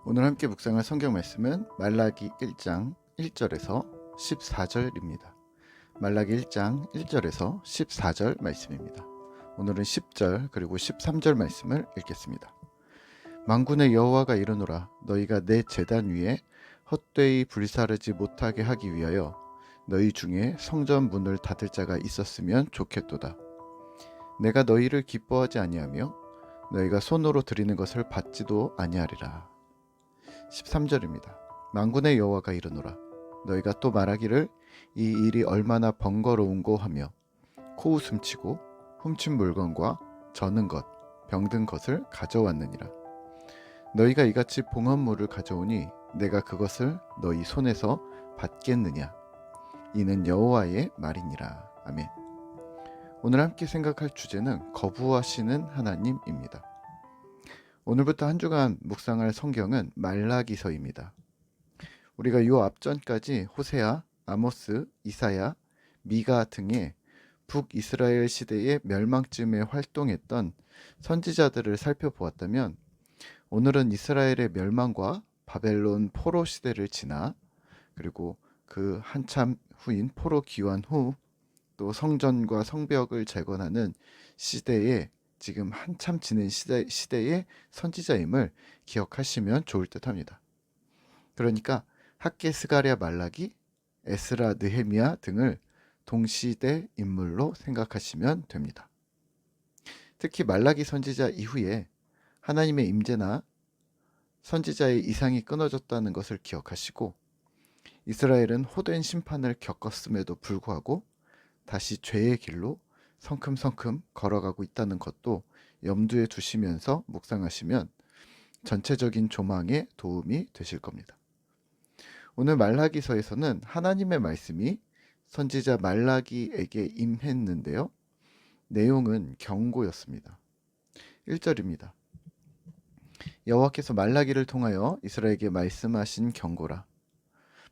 오늘 함께 묵상할 성경 말씀은 말라기 1장 1절에서 14절입니다. 말라기 1장 1절에서 14절 말씀입니다. 오늘은 10절 그리고 13절 말씀을 읽겠습니다. 만군의 여호와가 이르노라. 너희가 내 제단 위에 헛되이 불사르지 못하게 하기 위하여 너희 중에 성전 문을 닫을 자가 있었으면 좋겠도다. 내가 너희를 기뻐하지 아니하며 너희가 손으로 드리는 것을 받지도 아니하리라. 13절입니다. 만군의 여호와가 이르노라. 너희가 또 말하기를 이 일이 얼마나 번거로운고 하며 코웃음치고 훔친 물건과 저는 것, 병든 것을 가져왔느니라. 너희가 이같이 봉헌물을 가져오니 내가 그것을 너희 손에서 받겠느냐. 이는 여호와의 말이니라. 아멘. 오늘 함께 생각할 주제는 거부하시는 하나님입니다. 오늘부터 한 주간 묵상할 성경은 말라기서입니다. 우리가 이 앞전까지 호세아, 아모스, 이사야, 미가 등의 북이스라엘 시대의 멸망쯤에 활동했던 선지자들을 살펴보았다면 오늘은 이스라엘의 멸망과 바벨론 포로 시대를 지나 그리고 그 한참 후인 포로 귀환 후 또 성전과 성벽을 재건하는 시대에 지금 한참 지낸 시대의 선지자임을 기억하시면 좋을 듯 합니다. 그러니까 학개, 스가랴, 말라기, 에스라, 느헤미야 등을 동시대 인물로 생각하시면 됩니다. 특히 말라기 선지자 이후에 하나님의 임재나 선지자의 이상이 끊어졌다는 것을 기억하시고 이스라엘은 호된 심판을 겪었음에도 불구하고 다시 죄의 길로 성큼성큼 걸어가고 있다는 것도 염두에 두시면서 묵상하시면 전체적인 조망에 도움이 되실 겁니다. 오늘 말라기서에서는 하나님의 말씀이 선지자 말라기에게 임했는데요. 내용은 경고였습니다. 1절입니다. 여호와께서 말라기를 통하여 이스라엘에게 말씀하신 경고라.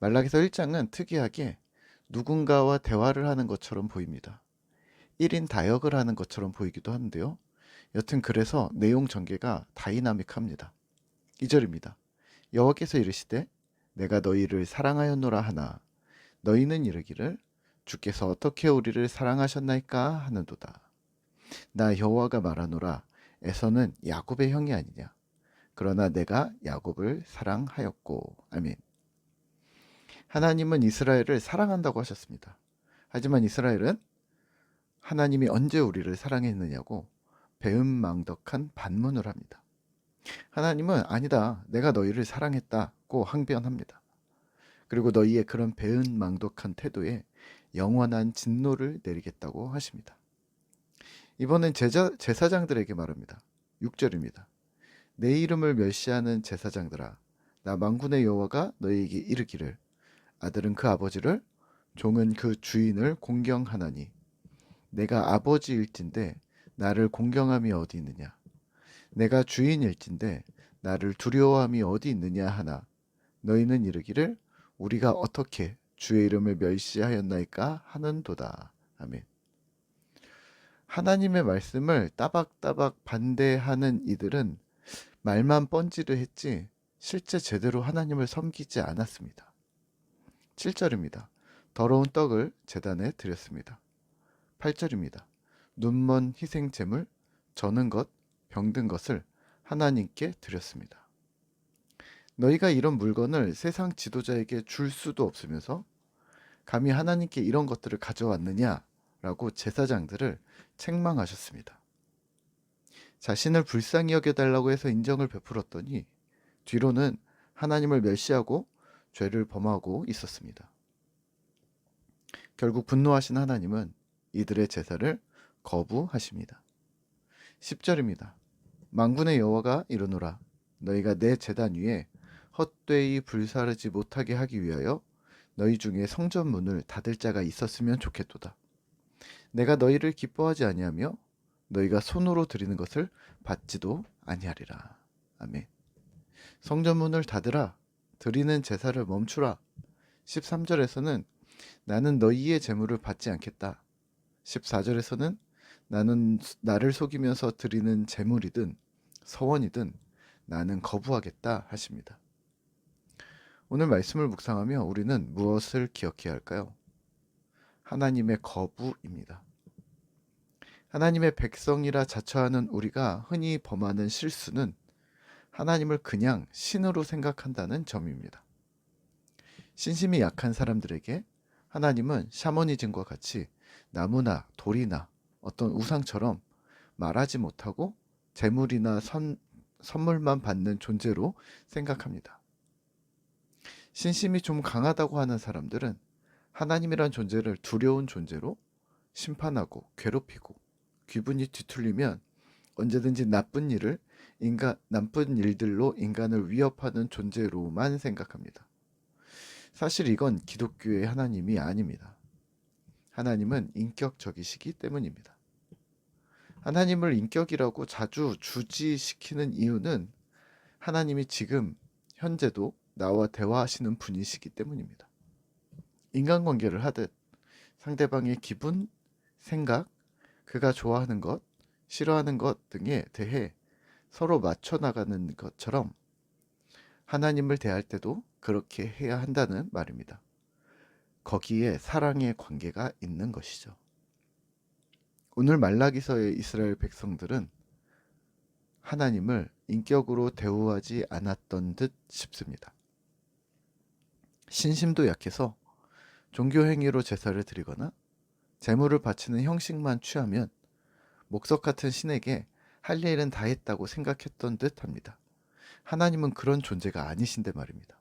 말라기서 1장은 특이하게 누군가와 대화를 하는 것처럼 보입니다. 1인 다역을 하는 것처럼 보이기도 하는데요. 여튼 그래서 내용 전개가 다이나믹합니다. 2절입니다. 여호와께서 이르시되 내가 너희를 사랑하였노라 하나 너희는 이르기를 주께서 어떻게 우리를 사랑하셨나이까 하는도다. 나 여호와가 말하노라. 에서는 야곱의 형이 아니냐. 그러나 내가 야곱을 사랑하였고. 아멘. 하나님은 이스라엘을 사랑한다고 하셨습니다. 하지만 이스라엘은 하나님이 언제 우리를 사랑했느냐고 배은망덕한 반문을 합니다. 하나님은 아니다. 내가 너희를 사랑했다고 항변합니다. 그리고 너희의 그런 배은망덕한 태도에 영원한 진노를 내리겠다고 하십니다. 이번엔 제사장들에게 말합니다. 6절입니다. 내 이름을 멸시하는 제사장들아 나 만군의 여호와가 너희에게 이르기를 아들은 그 아버지를 종은 그 주인을 공경하나니 내가 아버지일진데 나를 공경함이 어디 있느냐. 내가 주인일진데 나를 두려워함이 어디 있느냐 하나 너희는 이르기를 우리가 어떻게 주의 이름을 멸시하였나이까 하는도다. 아멘. 하나님의 말씀을 따박따박 반대하는 이들은 말만 뻔지를 했지 실제 제대로 하나님을 섬기지 않았습니다. 7절입니다. 더러운 떡을 제단에 드렸습니다. 8절입니다. 눈먼 희생 제물, 저는 것, 병든 것을 하나님께 드렸습니다. 너희가 이런 물건을 세상 지도자에게 줄 수도 없으면서 감히 하나님께 이런 것들을 가져왔느냐라고 제사장들을 책망하셨습니다. 자신을 불쌍히 여겨달라고 해서 인정을 베풀었더니 뒤로는 하나님을 멸시하고 죄를 범하고 있었습니다. 결국 분노하신 하나님은 이들의 제사를 거부하십니다. 10절입니다. 만군의 여호와가 이르노라. 너희가 내 제단 위에 헛되이 불사르지 못하게 하기 위하여 너희 중에 성전 문을 닫을 자가 있었으면 좋겠도다. 내가 너희를 기뻐하지 아니하며 너희가 손으로 드리는 것을 받지도 아니하리라. 아멘. 성전 문을 닫으라. 드리는 제사를 멈추라. 13절에서는 나는 너희의 제물을 받지 않겠다. 14절에서는 나는 나를 속이면서 드리는 제물이든 서원이든 나는 거부하겠다 하십니다. 오늘 말씀을 묵상하며 우리는 무엇을 기억해야 할까요? 하나님의 거부입니다. 하나님의 백성이라 자처하는 우리가 흔히 범하는 실수는 하나님을 그냥 신으로 생각한다는 점입니다. 신심이 약한 사람들에게 하나님은 샤머니즘과 같이 나무나 돌이나 어떤 우상처럼 말하지 못하고 재물이나 선물만 받는 존재로 생각합니다. 신심이 좀 강하다고 하는 사람들은 하나님이란 존재를 두려운 존재로 심판하고 괴롭히고 기분이 뒤틀리면 언제든지 나쁜 일들로 인간을 위협하는 존재로만 생각합니다. 사실 이건 기독교의 하나님이 아닙니다. 하나님은 인격적이시기 때문입니다. 하나님을 인격이라고 자주 주지시키는 이유는 하나님이 지금 현재도 나와 대화하시는 분이시기 때문입니다. 인간관계를 하듯 상대방의 기분, 생각, 그가 좋아하는 것, 싫어하는 것 등에 대해 서로 맞춰 나가는 것처럼 하나님을 대할 때도 그렇게 해야 한다는 말입니다. 거기에 사랑의 관계가 있는 것이죠. 오늘 말라기서의 이스라엘 백성들은 하나님을 인격으로 대우하지 않았던 듯 싶습니다. 신심도 약해서 종교 행위로 제사를 드리거나 제물을 바치는 형식만 취하면 목석 같은 신에게 할 일은 다 했다고 생각했던 듯 합니다. 하나님은 그런 존재가 아니신데 말입니다.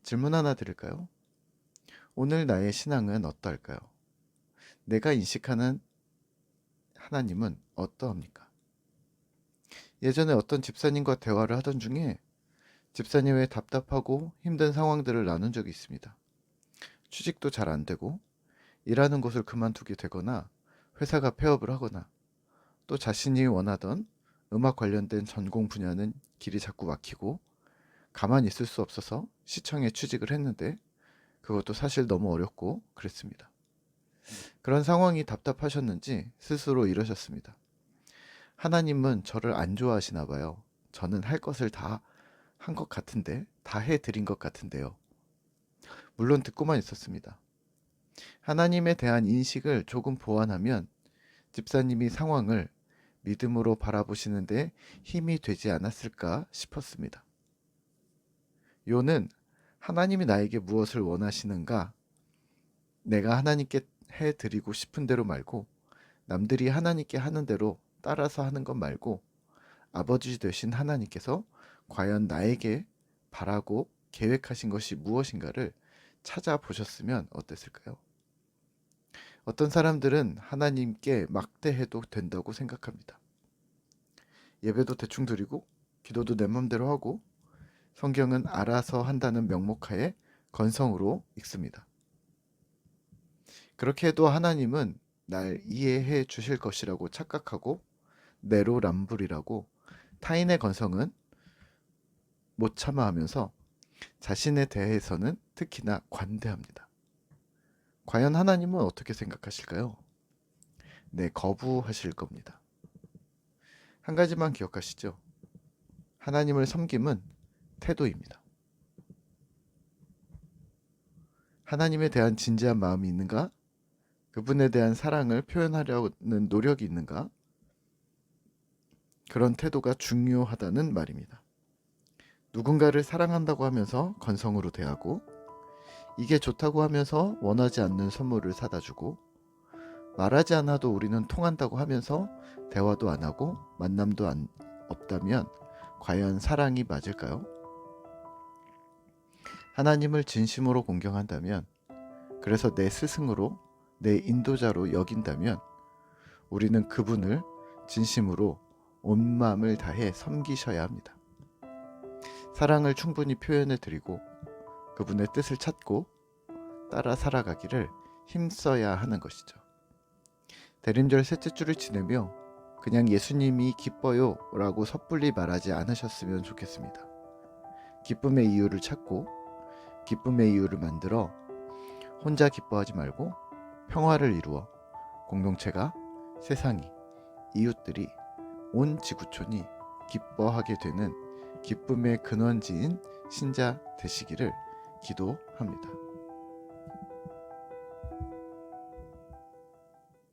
질문 하나 드릴까요? 오늘 나의 신앙은 어떠할까요? 내가 인식하는 하나님은 어떠합니까? 예전에 어떤 집사님과 대화를 하던 중에 집사님의 답답하고 힘든 상황들을 나눈 적이 있습니다. 취직도 잘 안 되고 일하는 곳을 그만두게 되거나 회사가 폐업을 하거나 또 자신이 원하던 음악 관련된 전공 분야는 길이 자꾸 막히고 가만히 있을 수 없어서 시청에 취직을 했는데 그것도 사실 너무 어렵고 그랬습니다. 그런 상황이 답답하셨는지 스스로 이러셨습니다. 하나님은 저를 안 좋아하시나 봐요. 저는 할 것을 다 한 것 같은데, 다 해드린 것 같은데요. 물론 듣고만 있었습니다. 하나님에 대한 인식을 조금 보완하면 집사님이 상황을 믿음으로 바라보시는데 힘이 되지 않았을까 싶었습니다. 요는 하나님이 나에게 무엇을 원하시는가? 내가 하나님께 해드리고 싶은 대로 말고 남들이 하나님께 하는 대로 따라서 하는 것 말고 아버지 되신 하나님께서 과연 나에게 바라고 계획하신 것이 무엇인가를 찾아보셨으면 어땠을까요? 어떤 사람들은 하나님께 막대해도 된다고 생각합니다. 예배도 대충 드리고 기도도 내 맘대로 하고 성경은 알아서 한다는 명목하에 건성으로 읽습니다. 그렇게 해도 하나님은 날 이해해 주실 것이라고 착각하고 내로남불이라고 타인의 건성은 못 참아하면서 자신에 대해서는 특히나 관대합니다. 과연 하나님은 어떻게 생각하실까요? 네, 거부하실 겁니다. 한 가지만 기억하시죠. 하나님을 섬김은 태도입니다. 하나님에 대한 진지한 마음이 있는가? 그분에 대한 사랑을 표현하려는 노력이 있는가? 그런 태도가 중요하다는 말입니다. 누군가를 사랑한다고 하면서 건성으로 대하고 이게 좋다고 하면서 원하지 않는 선물을 사다 주고 말하지 않아도 우리는 통한다고 하면서 대화도 안 하고 만남도 없다면 과연 사랑이 맞을까요? 하나님을 진심으로 공경한다면, 그래서 내 스승으로, 내 인도자로 여긴다면 우리는 그분을 진심으로 온 마음을 다해 섬기셔야 합니다. 사랑을 충분히 표현해 드리고 그분의 뜻을 찾고 따라 살아가기를 힘써야 하는 것이죠. 대림절 셋째 주를 지내며 그냥 예수님이 기뻐요 라고 섣불리 말하지 않으셨으면 좋겠습니다. 기쁨의 이유를 찾고 기쁨의 이유를 만들어 혼자 기뻐하지 말고 평화를 이루어 공동체가, 세상이, 이웃들이, 온 지구촌이 기뻐하게 되는 기쁨의 근원지인 신자 되시기를 기도합니다.